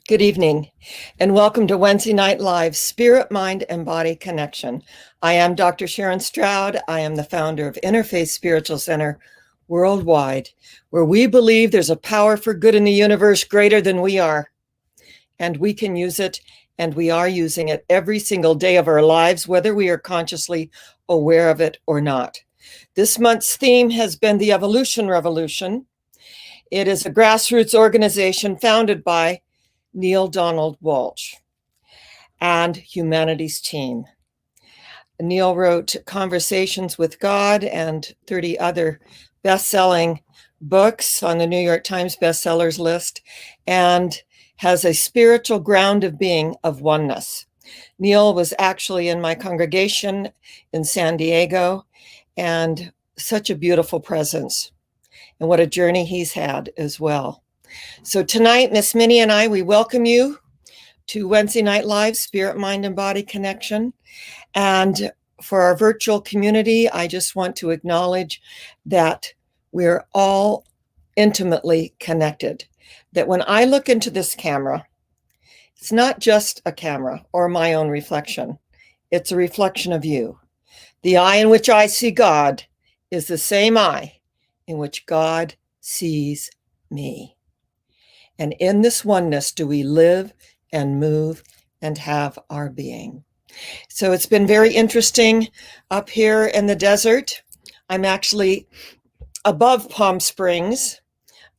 Good evening, and welcome to Wednesday Night Live, Spirit, Mind, and Body Connection. I am Dr. Sharon Stroud. I am the founder of Interfaith Spiritual Center worldwide, where we believe there's a power for good in the universe greater than we are, and we can use it, and we are using it every single day of our lives, whether we are consciously aware of it or not. This month's theme has been the Evolution Revolution. It is a grassroots organization founded by Neale Donald Walsch and Humanity's Team. Neale wrote Conversations with God and 30 other best-selling books on the New York Times bestsellers list, and has a spiritual ground of being of oneness. Neale was actually in my congregation in San Diego, and such a beautiful presence, and what a journey he's had as well. So tonight, Miss Minnie and I, we welcome you to Wednesday Night Live, Spirit, Mind, and Body Connection. And for our virtual community, I just want to acknowledge that we're all intimately connected. That when I look into this camera, it's not just a camera or my own reflection. It's a reflection of you. The eye in which I see God is the same eye in which God sees me. And in this oneness do we live and move and have our being. So it's been very interesting up here in the desert. I'm actually above Palm Springs.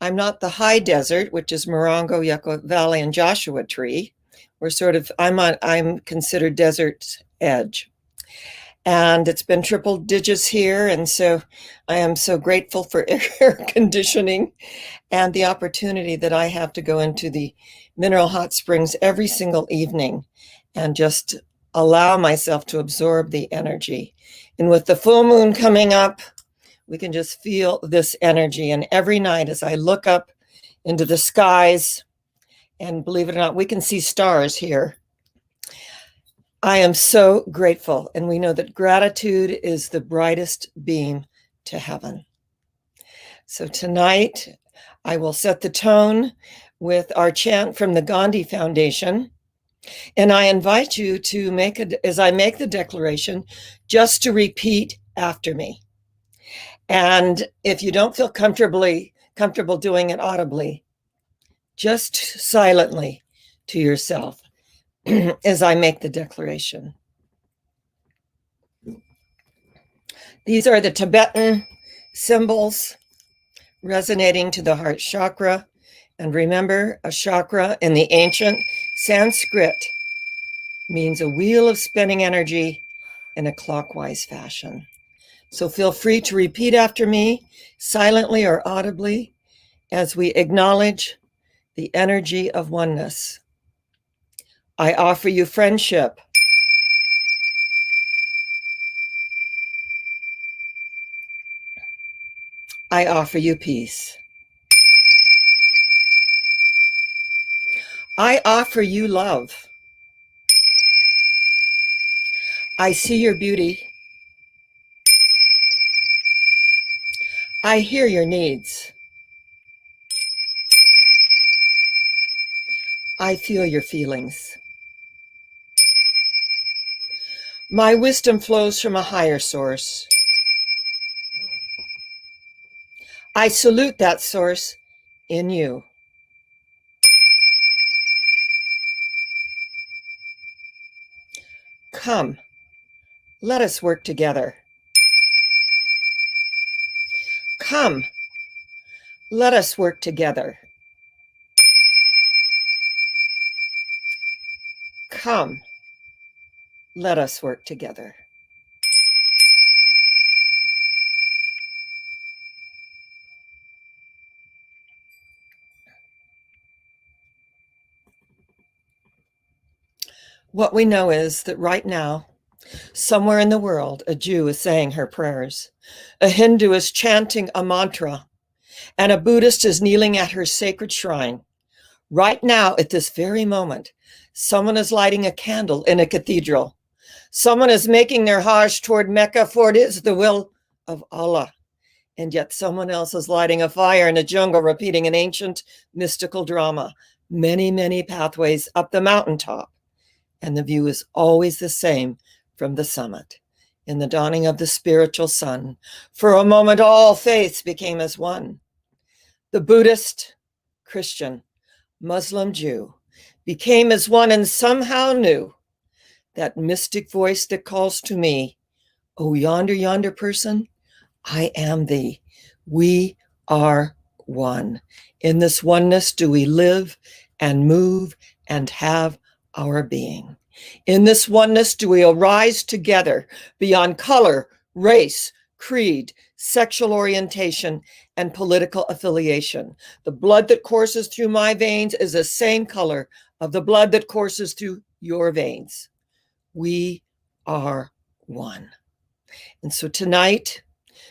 I'm not the high desert, which is Morongo, Yucca Valley, and Joshua Tree. I'm considered desert edge. And it's been triple digits here. And so I am so grateful for air conditioning and the opportunity that I have to go into the mineral hot springs every single evening and just allow myself to absorb the energy. And with the full moon coming up, we can just feel this energy. And every night as I look up into the skies, and believe it or not, we can see stars here. I am so grateful, and we know that gratitude is the brightest beam to heaven. So tonight, I will set the tone with our chant from the Gandhi Foundation, and I invite you to as I make the declaration, just to repeat after me. And if you don't feel comfortable doing it audibly, just silently to yourself as I make the declaration. These are the Tibetan symbols resonating to the heart chakra. And remember, a chakra in the ancient Sanskrit means a wheel of spinning energy in a clockwise fashion. So feel free to repeat after me, silently or audibly, as we acknowledge the energy of oneness. I offer you friendship. I offer you peace. I offer you love. I see your beauty. I hear your needs. I feel your feelings. My wisdom flows from a higher source. I salute that source in you. Come, let us work together. Come, let us work together. Come, let us work together. What we know is that right now, somewhere in the world, a Jew is saying her prayers, a Hindu is chanting a mantra, and a Buddhist is kneeling at her sacred shrine. Right now, at this very moment, someone is lighting a candle in a cathedral. Someone is making their hajj toward Mecca, for it is the will of Allah. and yet someone else is lighting a fire in a jungle, repeating an ancient mystical drama. Many, many pathways up the mountaintop, and the view is always the same from the summit. In the dawning of the spiritual sun, for a moment all faiths became as one. The Buddhist, Christian, Muslim, Jew became as one and somehow knew that mystic voice that calls to me, "Oh, yonder, yonder person, I am thee. We are one. In this oneness do we live and move and have our being. In this oneness do we arise together beyond color, race, creed, sexual orientation, and political affiliation. The blood that courses through my veins is the same color of the blood that courses through your veins. We are one." And so tonight,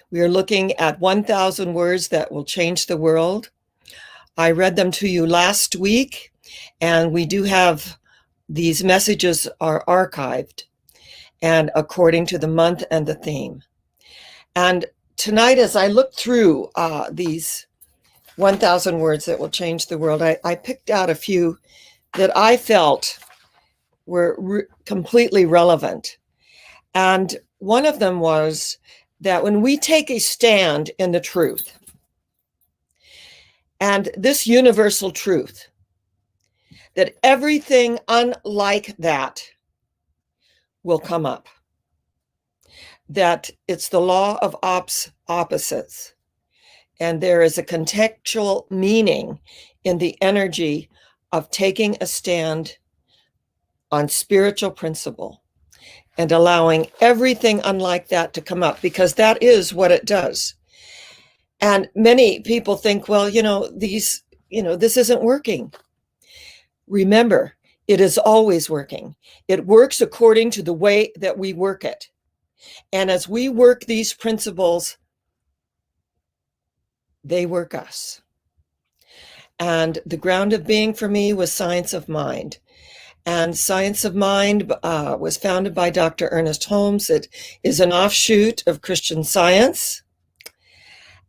we are looking at 1,000 words that will change the world. I read them to you last week, and we do have these messages are archived and according to the month and the theme. And tonight, as I looked through these 1,000 words that will change the world, I picked out a few that I felt were completely relevant. And one of them was that when we take a stand in the truth, and this universal truth, that everything unlike that will come up, that it's the law of opposites, and there is a contextual meaning in the energy of taking a stand on spiritual principle and allowing everything unlike that to come up, because that is what it does. And many people think, well, this isn't working. Remember, it is always working. It works according to the way that we work it. And as we work these principles, they work us. And the ground of being for me was science of mind. And Science of Mind was founded by Dr. Ernest Holmes. It is an offshoot of Christian Science.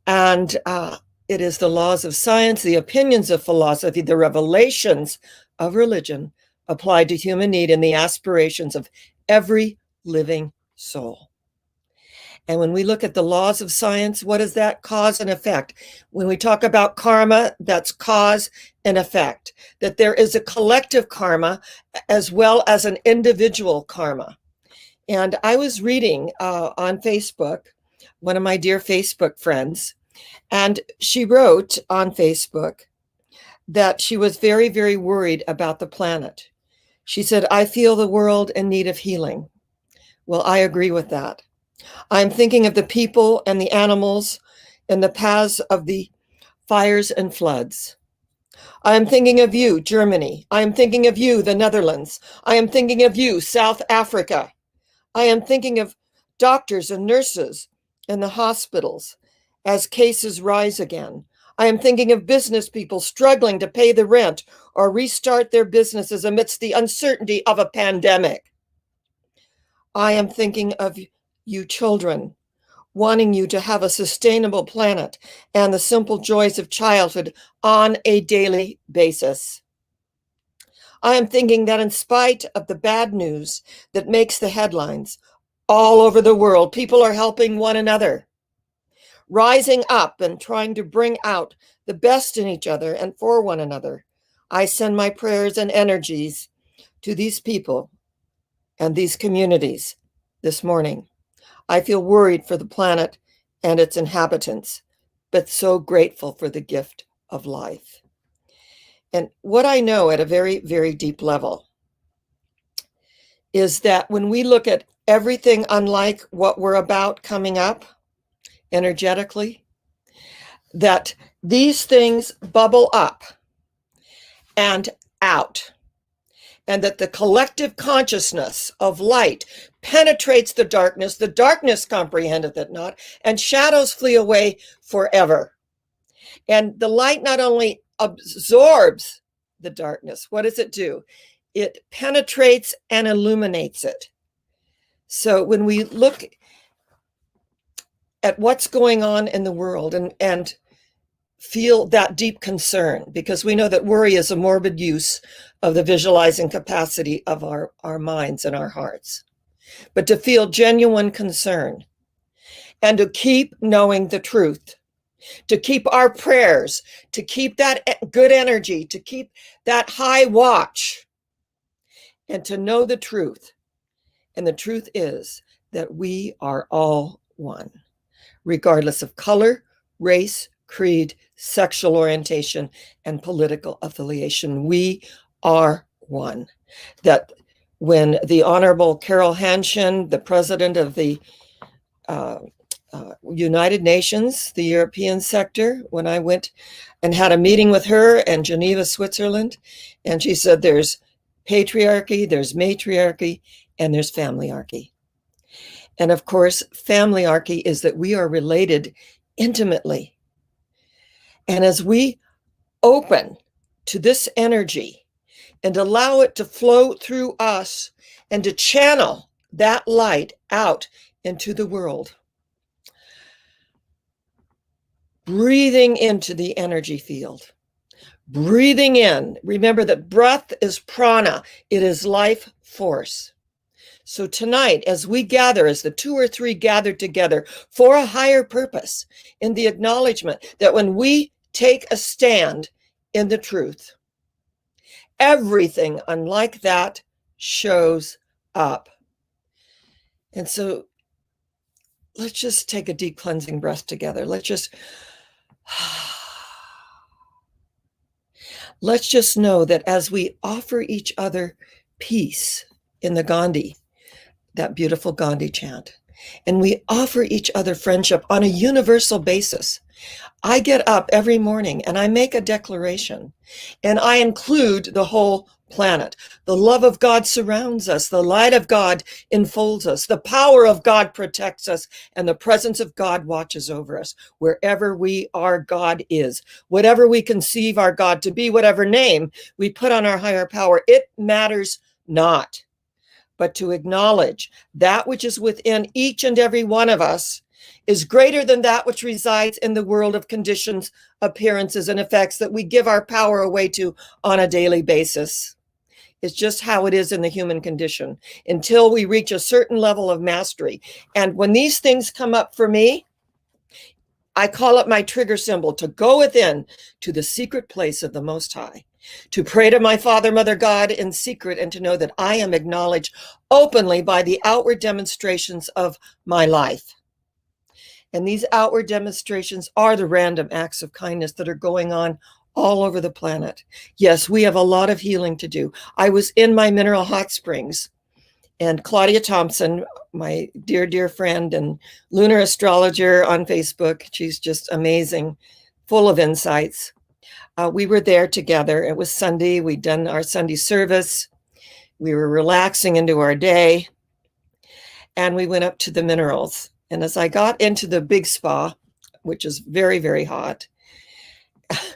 And it is the laws of science, the opinions of philosophy, the revelations of religion applied to human need and the aspirations of every living soul. And when we look at the laws of science, what is that? Cause and effect. When we talk about karma, that's cause and effect, that there is a collective karma as well as an individual karma. And I was reading on Facebook, one of my dear Facebook friends, and she wrote on Facebook that she was very, very worried about the planet. She said, "I feel the world in need of healing." Well, I agree with that. I'm thinking of the people and the animals in the paths of the fires and floods. I am thinking of you, Germany. I am thinking of you, the Netherlands. I am thinking of you, South Africa. I am thinking of doctors and nurses in the hospitals as cases rise again. I am thinking of business people struggling to pay the rent or restart their businesses amidst the uncertainty of a pandemic. I am thinking of you children, wanting you to have a sustainable planet and the simple joys of childhood on a daily basis. I am thinking that in spite of the bad news that makes the headlines, all over the world, people are helping one another, rising up and trying to bring out the best in each other and for one another. I send my prayers and energies to these people and these communities this morning. I feel worried for the planet and its inhabitants, but so grateful for the gift of life. And what I know at a very, very deep level is that when we look at everything unlike what we're about coming up energetically, that these things bubble up and out, and that the collective consciousness of light penetrates the darkness comprehendeth it not, and shadows flee away forever. And the light not only absorbs the darkness, what does it do? It penetrates and illuminates it. So when we look at what's going on in the world and feel that deep concern, because we know that worry is a morbid use of the visualizing capacity of our minds and our hearts. But to feel genuine concern and to keep knowing the truth, to keep our prayers, to keep that good energy, to keep that high watch, and to know the truth. And the truth is that we are all one, regardless of color, race, creed, sexual orientation, and political affiliation. We are one. That when the Honorable Carol Hansen, the president of the United Nations, the European sector, when I went and had a meeting with her in Geneva, Switzerland, and she said there's patriarchy, there's matriarchy, and there's familyarchy. And of course, familyarchy is that we are related intimately. And as we open to this energy and allow it to flow through us and to channel that light out into the world, breathing into the energy field, breathing in. Remember that breath is prana, it is life force. So tonight, as we gather, as the two or three gather together for a higher purpose, in the acknowledgement that when we take a stand in the truth, everything unlike that shows up. And so let's just take a deep cleansing breath together. Let's just know that as we offer each other peace in the Gandhi, that beautiful Gandhi chant, and we offer each other friendship on a universal basis. I get up every morning and I make a declaration, and I include the whole planet. The love of God surrounds us. The light of God enfolds us. The power of God protects us, and the presence of God watches over us. Wherever we are, God is. Whatever we conceive our God to be, whatever name we put on our higher power, it matters not. But to acknowledge that which is within each and every one of us is greater than that which resides in the world of conditions, appearances, and effects that we give our power away to on a daily basis. It's just how it is in the human condition until we reach a certain level of mastery. And when these things come up for me, I call it my trigger symbol to go within to the secret place of the Most High, to pray to my Father, Mother, God in secret, and to know that I am acknowledged openly by the outward demonstrations of my life. And these outward demonstrations are the random acts of kindness that are going on all over the planet. Yes, we have a lot of healing to do. I was in my mineral hot springs, and Claudia Thompson, my dear, dear friend and lunar astrologer on Facebook, she's just amazing, full of insights. We were there together. It was Sunday. We'd done our Sunday service. We were relaxing into our day, and we went up to the minerals. And as I got into the big spa, which is very, very hot,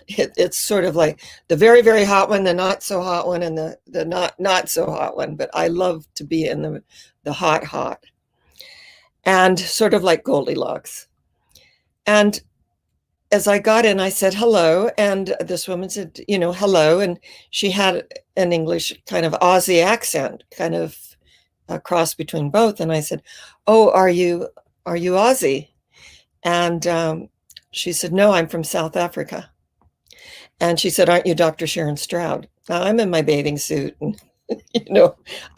it's sort of like the very, very hot one, the not so hot one, and the not so hot one. But I love to be in the hot, and sort of like Goldilocks. And as I got in, I said hello, and this woman said, hello, and she had an English kind of Aussie accent, kind of a cross between both. And I said, "Oh, are you Aussie?" And she said, "No, I'm from South Africa." And she said, "Aren't you Dr. Sharon Stroud?" Now, I'm in my bathing suit, and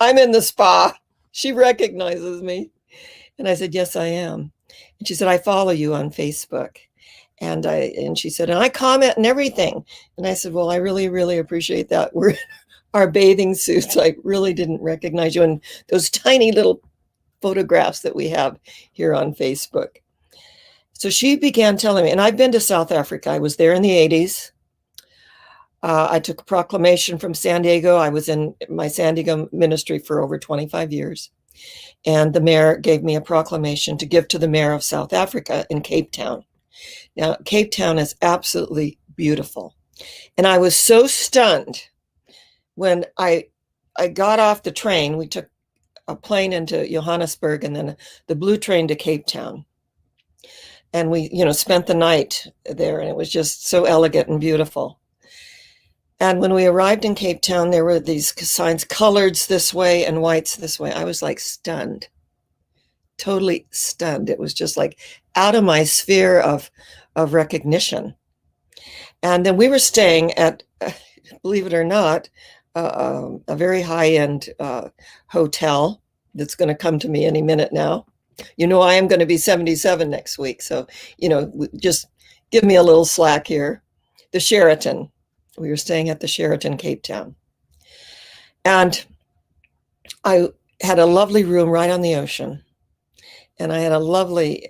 I'm in the spa. She recognizes me, and I said, "Yes, I am." And she said, "I follow you on Facebook." And she said, "And I comment and everything." And I said, "Well, I really, really appreciate that. We're in our bathing suits. I really didn't recognize you in those tiny little photographs that we have here on Facebook." So she began telling me, and I've been to South Africa. I was there in the 80s. I took a proclamation from San Diego. I was in my San Diego ministry for over 25 years. And the mayor gave me a proclamation to give to the mayor of South Africa in Cape Town. Now, Cape Town is absolutely beautiful. And I was so stunned when I got off the train. We took a plane into Johannesburg and then the blue train to Cape Town. And we, spent the night there, and it was just so elegant and beautiful. And when we arrived in Cape Town, there were these signs, coloreds this way and whites this way. I was like stunned, totally stunned. It was just like out of my sphere of recognition. And then we were staying at, believe it or not, a very high-end hotel that's going to come to me any minute now. I am going to be 77 next week. So, just give me a little slack here. The Sheraton. We were staying at the Sheraton, Cape Town. And I had a lovely room right on the ocean. And I had a lovely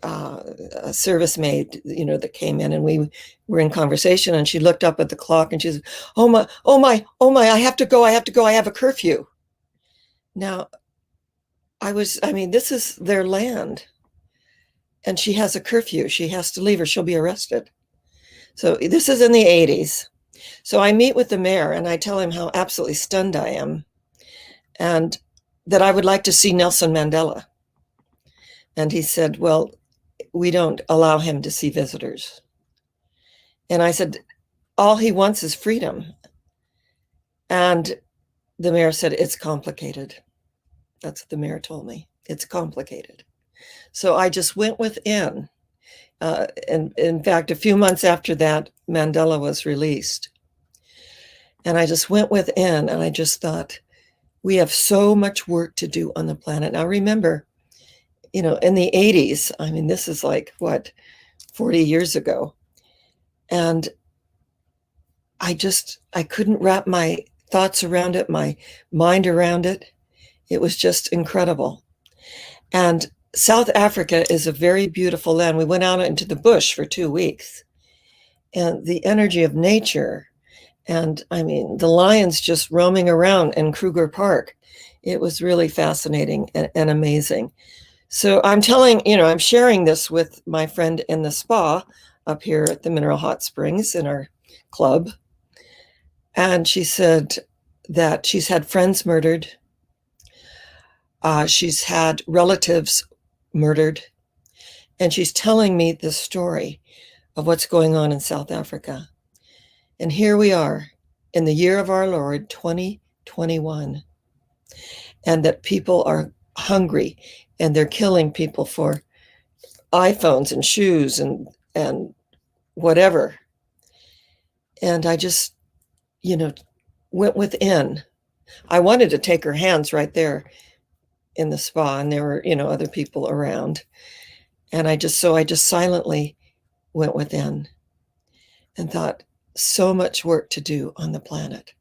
service maid, that came in, and we were in conversation, and she looked up at the clock and she said, oh my, I have to go. I have a curfew. Now, this is their land, and she has a curfew. She has to leave or she'll be arrested. So this is in the 80s. So I meet with the mayor and I tell him how absolutely stunned I am, and that I would like to see Nelson Mandela. And he said, well, we don't allow him to see visitors. And I said, all he wants is freedom. And the mayor said, it's complicated. That's what the mayor told me. It's complicated. So I just went within. And in fact, a few months after that, Mandela was released. And I just went within, and I just thought, we have so much work to do on the planet. Now, remember, in the 80s, this is like, 40 years ago. And I couldn't wrap my thoughts around it, my mind around it. It was just incredible. And South Africa is a very beautiful land. We went out into the bush for 2 weeks, and the energy of nature, and the lions just roaming around in Kruger Park. It was really fascinating and amazing. So I'm sharing this with my friend in the spa up here at the Mineral Hot Springs in our club. And she said that she's had friends murdered. She's had relatives murdered. And she's telling me the story of what's going on in South Africa. And here we are in the year of our Lord, 2021. And that people are hungry, and they're killing people for iPhones and shoes and whatever. And I just, went within. I wanted to take her hands right there in the spa, and there were, other people around. And I just silently went within and thought, so much work to do on the planet.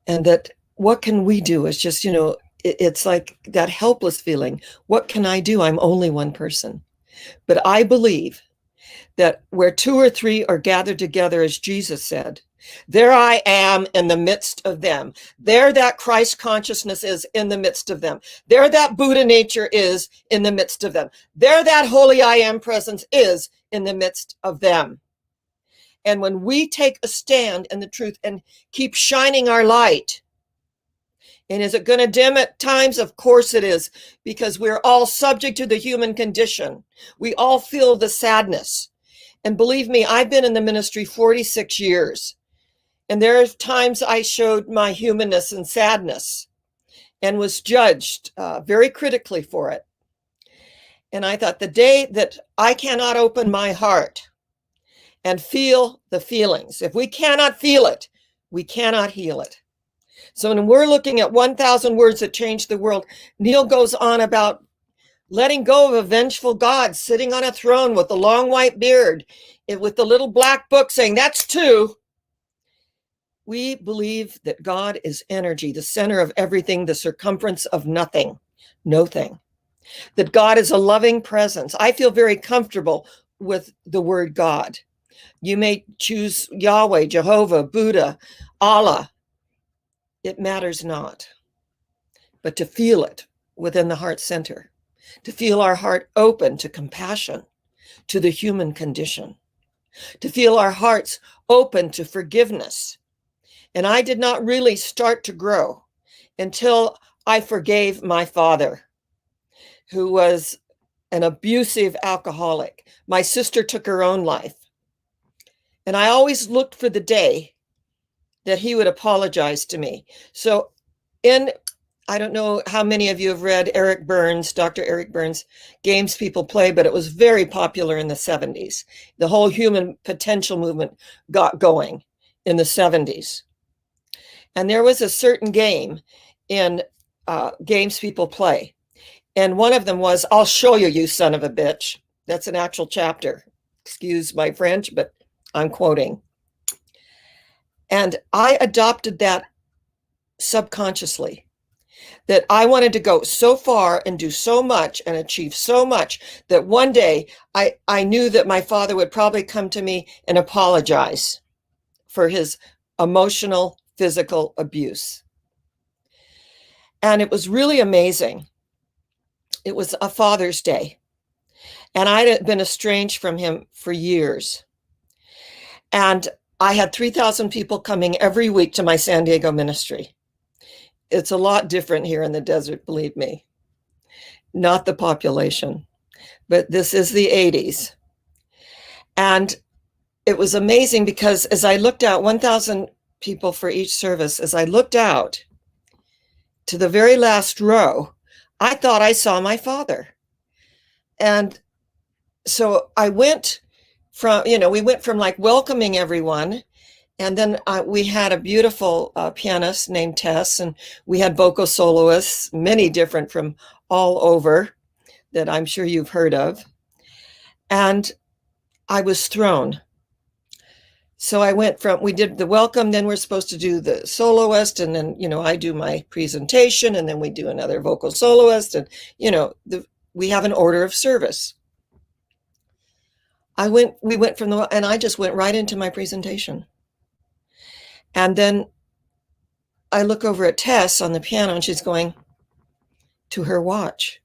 And that what can we do is just, it's like that helpless feeling. What can I do? I'm only one person. But I believe that where 2 or 3 are gathered together, as Jesus said, there I am in the midst of them. There that Christ consciousness is in the midst of them. There that Buddha nature is in the midst of them. There that holy I am presence is in the midst of them. And when we take a stand in the truth and keep shining our light, and is it going to dim at times? Of course it is, because we're all subject to the human condition. We all feel the sadness. And believe me, I've been in the ministry 46 years. And there are times I showed my humanness and sadness and was judged very critically for it. And I thought, the day that I cannot open my heart and feel the feelings, if we cannot feel it, we cannot heal it. So when we're looking at 1,000 words that change the world, Neil goes on about letting go of a vengeful God sitting on a throne with a long white beard, with the little black book saying, that's 2. We believe that God is energy, the center of everything, the circumference of nothing, no thing. That God is a loving presence. I feel very comfortable with the word God. You may choose Yahweh, Jehovah, Buddha, Allah. It matters not. But to feel it within the heart center, to feel our heart open to compassion, to the human condition, to feel our hearts open to forgiveness. And I did not really start to grow until I forgave my father, who was an abusive alcoholic. My sister took her own life. And I always looked for the day that he would apologize to me. So I don't know how many of you have read Dr. Eric Burns' Games People Play, but it was very popular in the 70s. The whole human potential movement got going in the 70s. And there was a certain game in Games People Play. And one of them was, I'll show you, you son of a bitch. That's an actual chapter. Excuse my French, but I'm quoting. And I adopted that subconsciously, that I wanted to go so far and do so much and achieve so much that one day I knew that my father would probably come to me and apologize for his emotional, physical abuse. And it was really amazing. It was a Father's Day, and I'd been estranged from him for years. And I had 3,000 people coming every week to my San Diego ministry. It's a lot different here in the desert, believe me. Not the population, but this is the 80s. And it was amazing because as I looked out, 1,000 people for each service, as I looked out to the very last row, I thought I saw my father. And so I went from, we went from like welcoming everyone. And then we had a beautiful pianist named Tess, and we had vocal soloists, many different from all over that I'm sure you've heard of. And I was thrown. So I went from, we did the welcome, then we're supposed to do the soloist, and then, I do my presentation, and then we do another vocal soloist, and, we have an order of service. We went from and I just went right into my presentation. And then I look over at Tess on the piano, and she's going to her watch.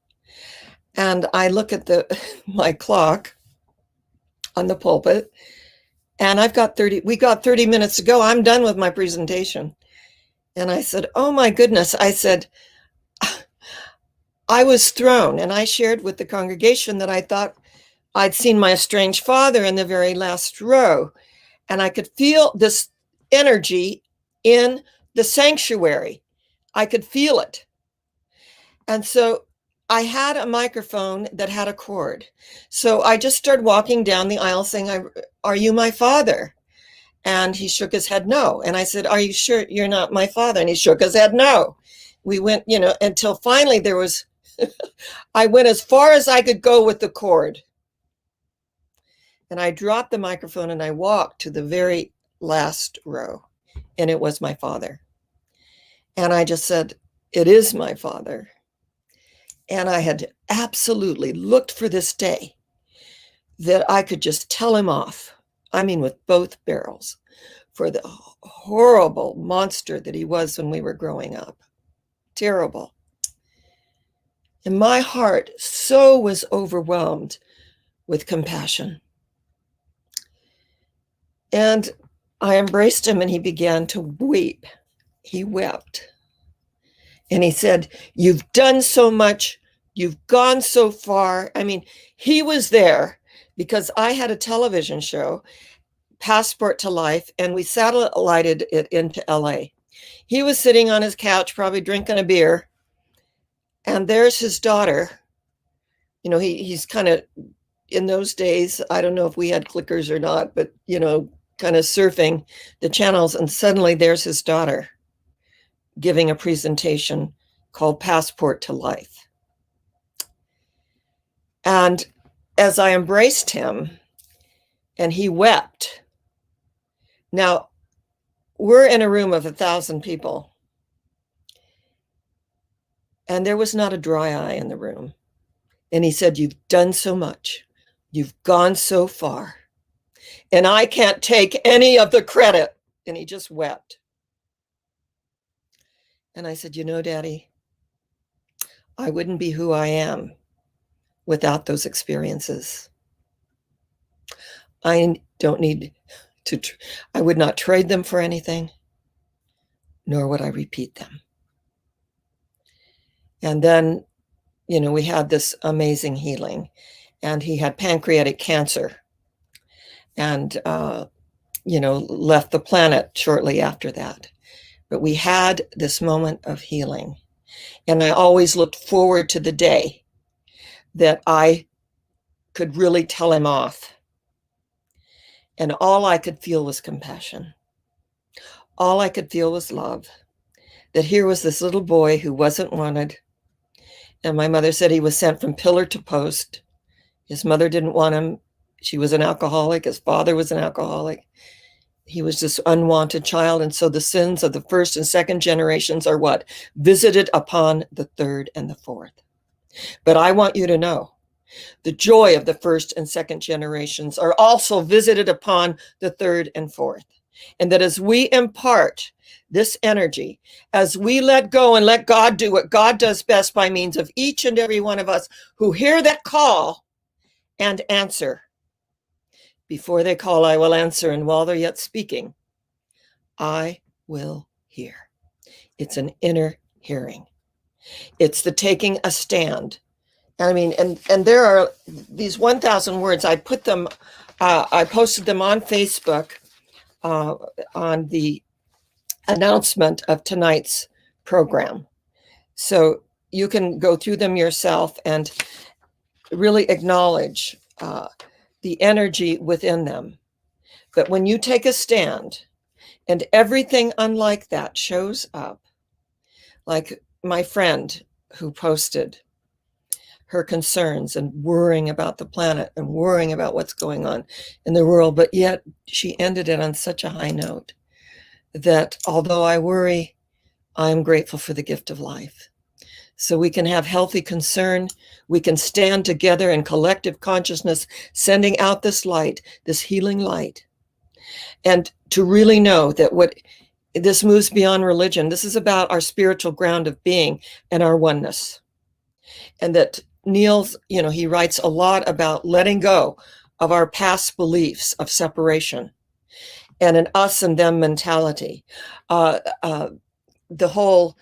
And I look at my clock on the pulpit, and we got 30 minutes to go. I'm done with my presentation. And I said, oh my goodness. I said, I was thrown. And I shared with the congregation that I thought I'd seen my estranged father in the very last row. And I could feel this energy in the sanctuary. I could feel it. And so I had a microphone that had a cord. So I just started walking down the aisle saying, are you my father? And he shook his head no. And I said, are you sure you're not my father? And he shook his head no. We went, until finally there was, I went as far as I could go with the cord. And I dropped the microphone and I walked to the very last row, and it was my father. And I just said, it is my father. And I had absolutely looked for this day that I could just tell him off. I mean, with both barrels, for the horrible monster that he was when we were growing up. Terrible. And my heart so was overwhelmed with compassion. And I embraced him, and he began to weep. He wept. And he said, you've done so much. You've gone so far. I mean, he was there because I had a television show, Passport to Life, and we satellited it into LA. He was sitting on his couch, probably drinking a beer. And there's his daughter. He's kind of, in those days, I don't know if we had clickers or not, but, kind of surfing the channels. And suddenly there's his daughter giving a presentation called Passport to Life. And as I embraced him, and he wept. Now, we're in a room of 1,000 people, and there was not a dry eye in the room. And he said, you've done so much. You've gone so far. And I can't take any of the credit. And he just wept. And I said, Daddy, I wouldn't be who I am without those experiences. I don't need to, I would not trade them for anything, nor would I repeat them. And then we had this amazing healing, and he had pancreatic cancer and, left the planet shortly after that. But we had this moment of healing. And I always looked forward to the day that I could really tell him off. And all I could feel was compassion. All I could feel was love. That here was this little boy who wasn't wanted. And my mother said he was sent from pillar to post. His mother didn't want him. She was an alcoholic. His father was an alcoholic. He was this unwanted child. And so the sins of the first and second generations are what? Visited upon the third and the fourth. But I want you to know, the joy of the first and second generations are also visited upon the third and fourth. And that as we impart this energy, as we let go and let God do what God does best by means of each and every one of us who hear that call and answer. Before they call, I will answer. And while they're yet speaking, I will hear. It's an inner hearing. It's the taking a stand. I mean, and there are these 1,000 words. I put them, I posted them on Facebook on the announcement of tonight's program. So you can go through them yourself and really acknowledge the energy within them. But when you take a stand and everything unlike that shows up, like my friend who posted her concerns and worrying about the planet and worrying about what's going on in the world, but yet she ended it on such a high note that although I worry, I'm grateful for the gift of life. So we can have healthy concern. We can stand together in collective consciousness, sending out this light, this healing light. And to really know that what this moves beyond religion. This is about our spiritual ground of being and our oneness. And that Neil's, he writes a lot about letting go of our past beliefs of separation and an us and them mentality. The whole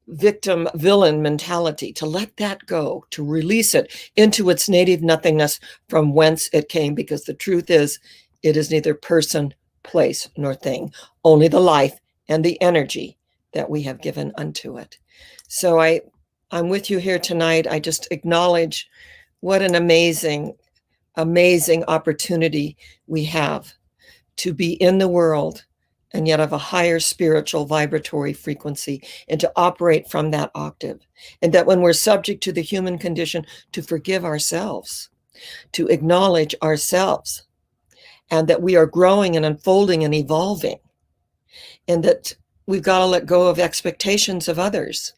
victim villain mentality, to let that go, to release it into its native nothingness from whence it came, because the truth is, it is neither person, place, nor thing, only the life and the energy that we have given unto it. So I'm with you here tonight. I just acknowledge what an amazing, amazing opportunity we have to be in the world and yet of a higher spiritual vibratory frequency, and to operate from that octave. And that when we're subject to the human condition, to forgive ourselves, to acknowledge ourselves, and that we are growing and unfolding and evolving, and that we've got to let go of expectations of others.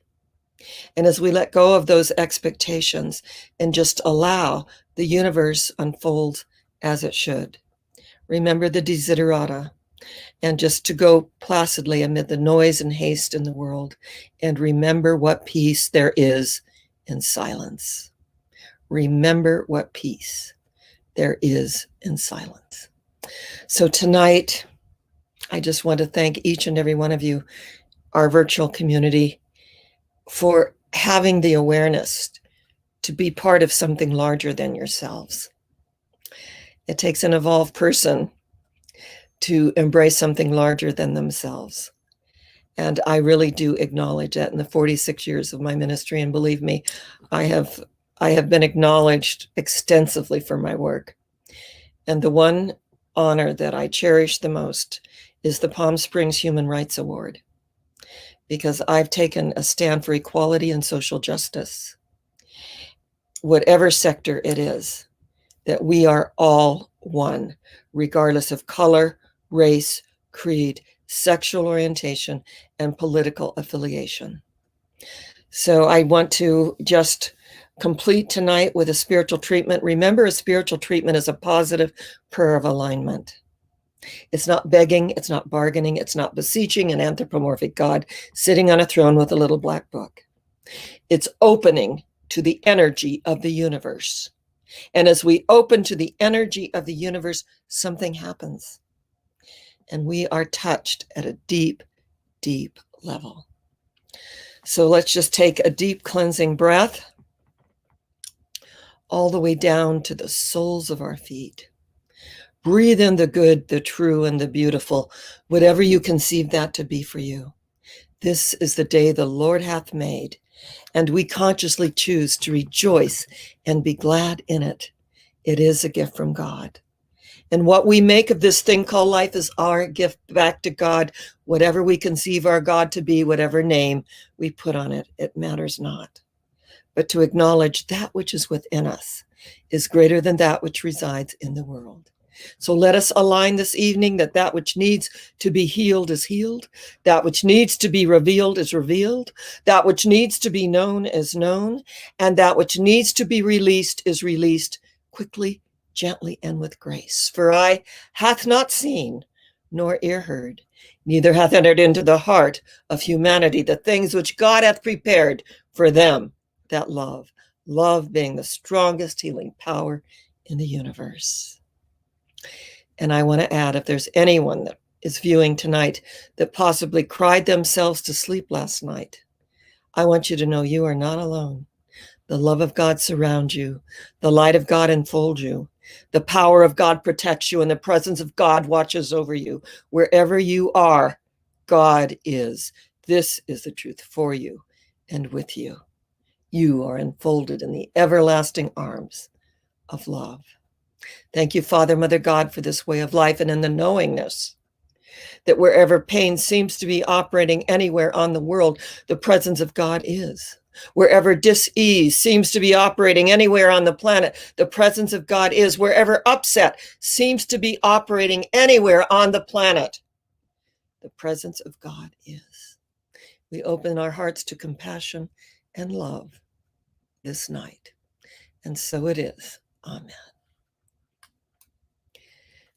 And as we let go of those expectations and just allow the universe unfold as it should, remember the desiderata, and just to go placidly amid the noise and haste in the world, and remember what peace there is in silence. Remember what peace there is in silence. So tonight, I just want to thank each and every one of you, our virtual community, for having the awareness to be part of something larger than yourselves. It takes an evolved person to embrace something larger than themselves. And I really do acknowledge that in the 46 years of my ministry. And believe me, I have been acknowledged extensively for my work. And the one honor that I cherish the most is the Palm Springs Human Rights Award, because I've taken a stand for equality and social justice, whatever sector it is, that we are all one, regardless of color, race, creed, sexual orientation, and political affiliation. So I want to just complete tonight with a spiritual treatment. Remember, a spiritual treatment is a positive prayer of alignment. It's not begging, it's not bargaining, it's not beseeching an anthropomorphic God sitting on a throne with a little black book. It's opening to the energy of the universe. And as we open to the energy of the universe, something happens. And we are touched at a deep, deep level. So let's just take a deep cleansing breath. all the way down to the soles of our feet. Breathe in the good, the true, and the beautiful, whatever you conceive that to be for you. This is the day the Lord hath made, and we consciously choose to rejoice and be glad in it. It is a gift from God. And what we make of this thing called life is our gift back to God. Whatever we conceive our God to be, whatever name we put on it, it matters not. But to acknowledge that which is within us is greater than that which resides in the world. So let us align this evening that which needs to be healed is healed, that which needs to be revealed is revealed, that which needs to be known is known, and that which needs to be released is released quickly, gently, and with grace. For eye hath not seen, nor ear heard, neither hath entered into the heart of humanity the things which God hath prepared for them that love, love being the strongest healing power in the universe. And I want to add, if there's anyone that is viewing tonight that possibly cried themselves to sleep last night, I want you to know you are not alone. The love of God surrounds you. The light of God enfolds you. The power of God protects you, and the presence of God watches over you. Wherever you are, God is. This is the truth for you and with you. You are enfolded in the everlasting arms of love. Thank you, Father, Mother God, for this way of life, and in the knowingness that wherever pain seems to be operating anywhere on the world, the presence of God is. Wherever dis-ease seems to be operating anywhere on the planet, the presence of God is. Wherever upset seems to be operating anywhere on the planet, the presence of God is. We open our hearts to compassion and love this night. And so it is. Amen.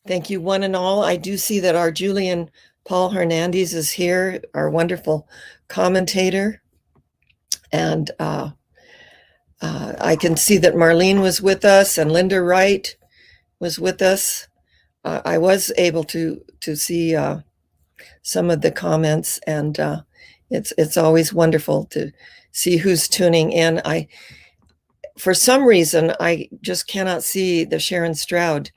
Thank you, one and all. I do see that our Julian Paul Hernandez is here, our wonderful commentator. And I can see that Marlene was with us and Linda Wright was with us. I was able to see some of the comments, and it's always wonderful to see who's tuning in. For some reason, I just cannot see the Sharon Stroud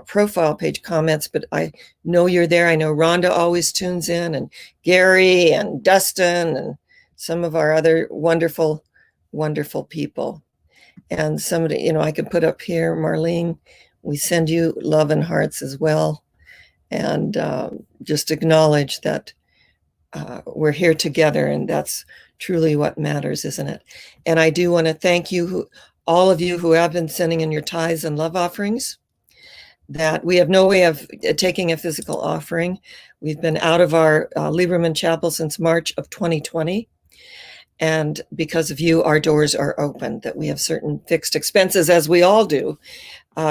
profile page comments, but I know you're there. I know Rhonda always tunes in, and Gary and Dustin and some of our other wonderful, wonderful people. And somebody, I can put up here, Marlene, we send you love and hearts as well. And just acknowledge that we're here together, and that's truly what matters, isn't it? And I do want to thank you, all of you who have been sending in your tithes and love offerings. That we have no way of taking a physical offering. We've been out of our Lieberman Chapel since March of 2020. And because of you, our doors are open, that we have certain fixed expenses, as we all do,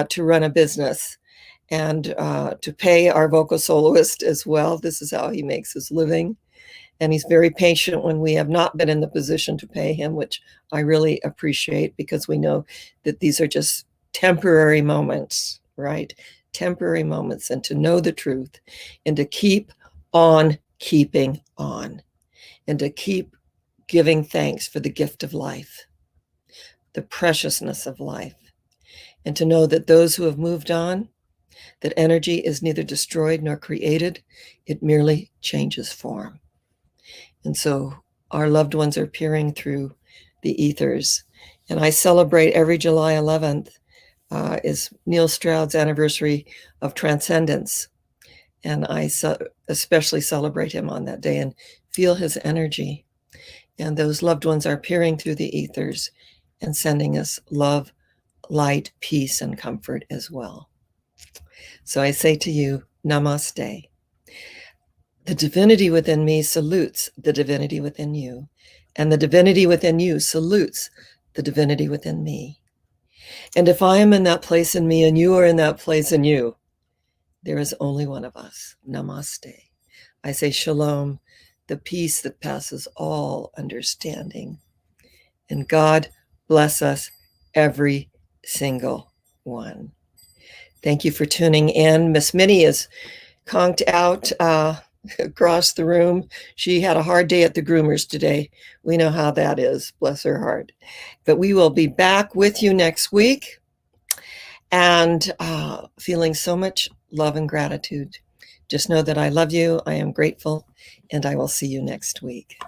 to run a business and to pay our vocal soloist as well. This is how he makes his living. And he's very patient when we have not been in the position to pay him, which I really appreciate, because we know that these are just temporary moments. Right? Temporary moments, and to know the truth, and to keep on keeping on, and to keep giving thanks for the gift of life, the preciousness of life, and to know that those who have moved on, that energy is neither destroyed nor created, it merely changes form. And so our loved ones are peering through the ethers, and I celebrate every July 11th is Neil Stroud's anniversary of transcendence. And I especially celebrate him on that day and feel his energy. And those loved ones are peering through the ethers and sending us love, light, peace, and comfort as well. So I say to you, namaste. The divinity within me salutes the divinity within you, and the divinity within you salutes the divinity within me. And if I am in that place in me and you are in that place in you, there is only one of us. Namaste. I say shalom, the peace that passes all understanding. And God bless us, every single one. Thank you for tuning in. Miss Minnie is conked out across the room. She had a hard day at the groomers today. We know how that is, bless her heart. But we will be back with you next week, and feeling so much love and gratitude. Just know that I love you, I am grateful, and I will see you next week.